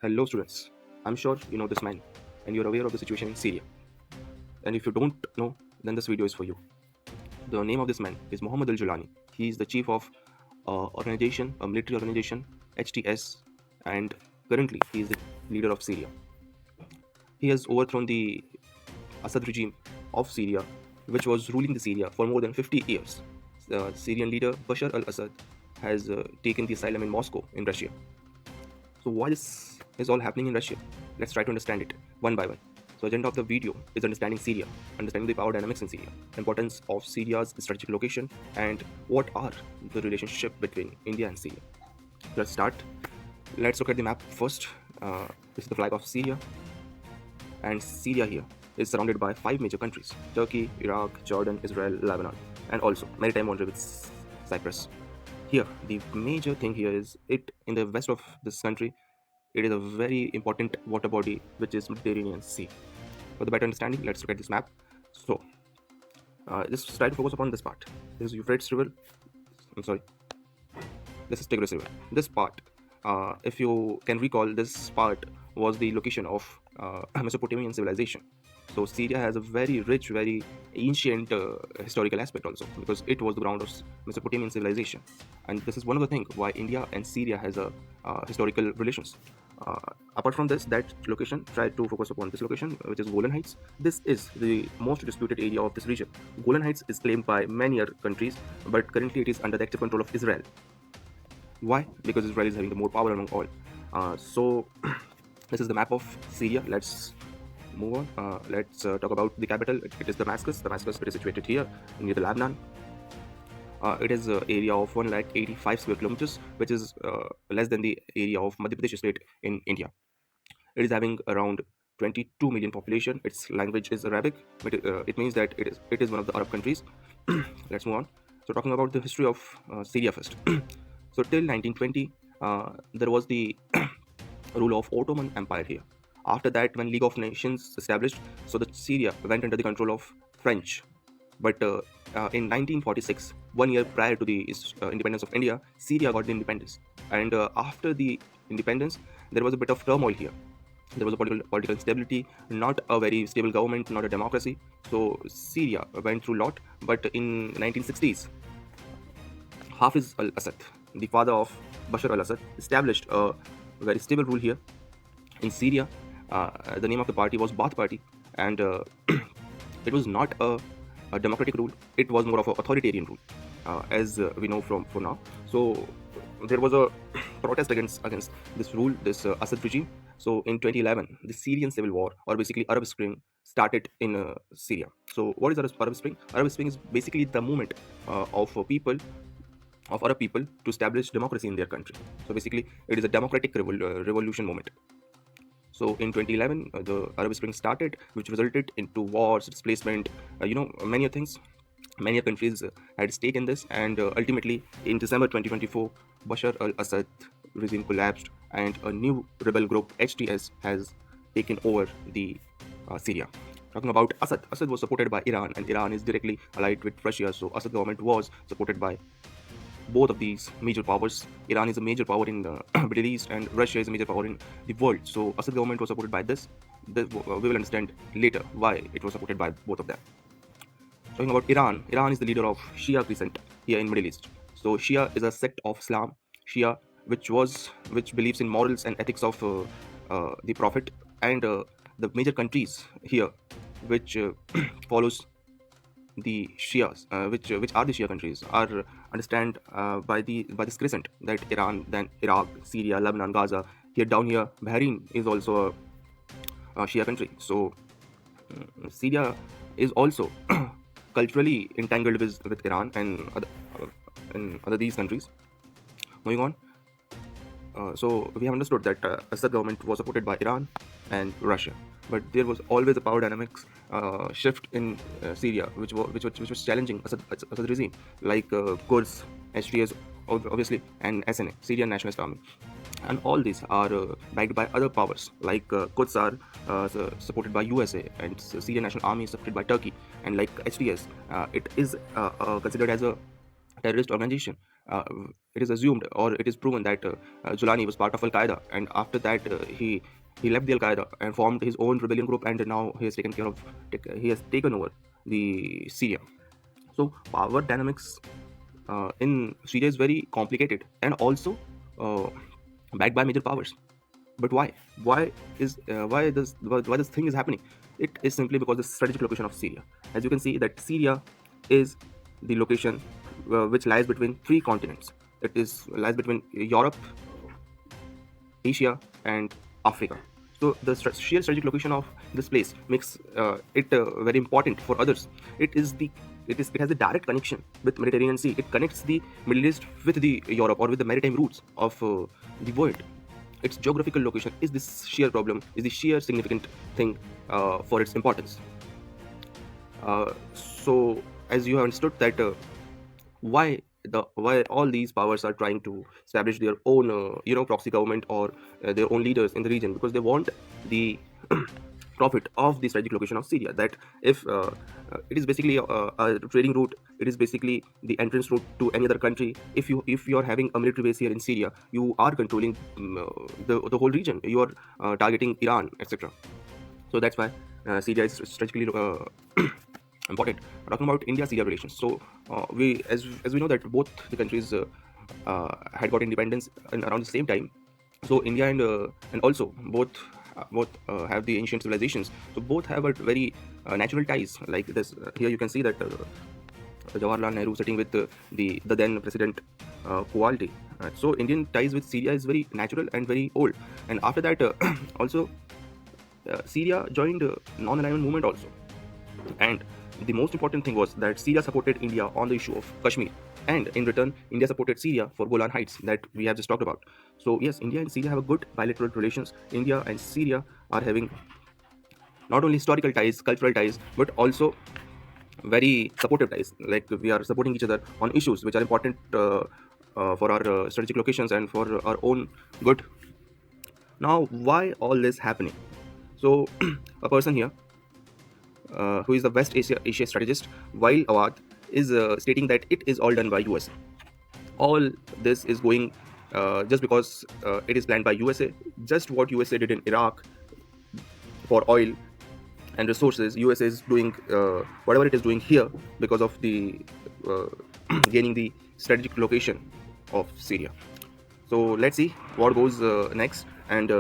Hello students, I'm sure you know this man and you're aware of the situation in Syria. And if you don't know, then this video is for you. The name of this man is Mohammed al-Julani. He is the chief of a military organization, HTS, and currently he is the leader of Syria. He has overthrown the Assad regime of Syria, which was ruling the Syria for more than 50 years. The Syrian leader Bashar al-Assad has taken the asylum in Moscow in Russia. So why this is all happening in Russia? Let's try to understand it one by one. So agenda of the video is understanding Syria, understanding the power dynamics in Syria, importance of Syria's strategic location, and what are the relationship between India and Syria. Let's start. Let's look at the map first. This is the flag of Syria, and Syria here is surrounded by 5 major countries: Turkey, Iraq, Jordan, Israel, Lebanon, and also maritime boundary with Cyprus. Here, the major thing here is it in the west of this country, it is a very important water body which is Mediterranean Sea. For the better understanding, let's look at this map. So, just try to focus upon this part. This is Euphrates River. I'm sorry. This is Tigris River. This part, if you can recall, this part was the location of Mesopotamian civilization. So Syria has a very rich, very ancient historical aspect also, because it was the ground of Mesopotamian civilization. And this is one of the things why India and Syria has a historical relations. Apart from this, that location, try to focus upon this location, which is Golan Heights. This is the most disputed area of this region. Golan Heights is claimed by many other countries, but currently it is under the active control of Israel. Why? Because Israel is having the more power among all. So this is the map of Syria. Let's move on. Let's talk about the capital. It is Damascus. Damascus is situated here near the Lebanon. It is an area of 185 square kilometers, which is less than the area of Madhya Pradesh state in India. It is having around 22 million population. Its language is Arabic, but it means that it is one of the Arab countries. Let's move on. So talking about the history of Syria first. So till 1920, there was the rule of Ottoman Empire here. After that, when League of Nations established, so the Syria went under the control of French. But in 1946, 1 year prior to the independence of India, Syria got the independence. And after the independence, there was a bit of turmoil here. There was a political instability, not a very stable government, not a democracy. So Syria went through a lot. But in 1960s, Hafiz al-Assad, the father of Bashar al-Assad, established a very stable rule here in Syria. The name of the party was Baath Party, and it was not a democratic rule. It was more of an authoritarian rule, as we know from for now. So there was a protest against this rule, this Assad regime. So in 2011, the Syrian civil war, or basically Arab Spring, started in Syria. So what is Arab Spring? Arab Spring is basically the movement of Arab people to establish democracy in their country. So basically, it is a democratic revolution movement. So in 2011, the Arab Spring started, which resulted into wars, displacement, many things. Many countries had stake in this, and ultimately, in December 2024, Bashar al-Assad regime collapsed, and a new rebel group, HTS, has taken over the Syria. Talking about Assad, Assad was supported by Iran, and Iran is directly allied with Russia. So Assad government was supported by both of these major powers. Iran is a major power in the Middle East, and Russia is a major power in the world. So Assad government was supported by this. We will understand later why it was supported by both of them. Talking about Iran, Iran is the leader of Shia crescent here in Middle East. So Shia is a sect of Islam, Shia, which believes in morals and ethics of the Prophet, and the major countries here which follows the Shias, which are the Shia countries, are understand by this crescent, that Iran, then Iraq, Syria, Lebanon, Gaza. Here down here, Bahrain is also a Shia country. So Syria is also culturally entangled with Iran and other these countries. Moving on. So we have understood that Assad government was supported by Iran and Russia, but there was always a power dynamics shift in Syria, which was challenging Assad regime, like Kurds, HTS, obviously, and SNA, Syrian Nationalist Army, and all these are backed by other powers, like Kurds are supported by USA, and Syrian National Army is supported by Turkey, and like HTS, it is considered as a terrorist organization, uh, it is assumed or it is proven that Julani was part of Al Qaeda, and after that he left the Al Qaeda and formed his own rebellion group, and now he has taken care of he has taken over the Syria. So power dynamics in Syria is very complicated and also uh, backed by major powers. But why? Why this thing is happening? It is simply because the strategic location of Syria. As you can see, that Syria is the location which lies between three continents. It is lies between Europe, Asia, and Africa. So the sheer strategic location of this place makes it very important for others. It has a direct connection with Mediterranean Sea. It connects the Middle East with the Europe or with the maritime routes of the world. Its geographical location is this sheer problem, is the sheer significant thing for its importance. So, as you have understood that why all these powers are trying to establish their own proxy government or their own leaders in the region, because they want the profit of the strategic location of Syria. That if it is basically a trading route, it is basically the entrance route to any other country. If you are having a military base here in Syria, you are controlling the whole region. You are targeting Iran, etc. So that's why Syria is strategically important. Talking about India-Syria relations, so we as we know that both the countries had got independence in around the same time. So India and also both have the ancient civilizations. So both have a very natural ties. Like this, here you can see that Jawaharlal Nehru sitting with the then president Kuwalti. So Indian ties with Syria is very natural and very old. And after that, also Syria joined non-alignment movement also. And the most important thing was that Syria supported India on the issue of Kashmir, and in return, India supported Syria for Golan Heights that we have just talked about. So yes, India and Syria have a good bilateral relations. India and Syria are having not only historical ties, cultural ties, but also very supportive ties. Like we are supporting each other on issues which are important for our strategic locations and for our own good. Now, why all this happening? So, a person here who is the West Asia strategist, Wael Awad, is stating that it is all done by USA. All this is going just because it is planned by USA. Just what USA did in Iraq for oil and resources, USA is doing whatever it is doing here because of the gaining the strategic location of Syria. So let's see what goes next. And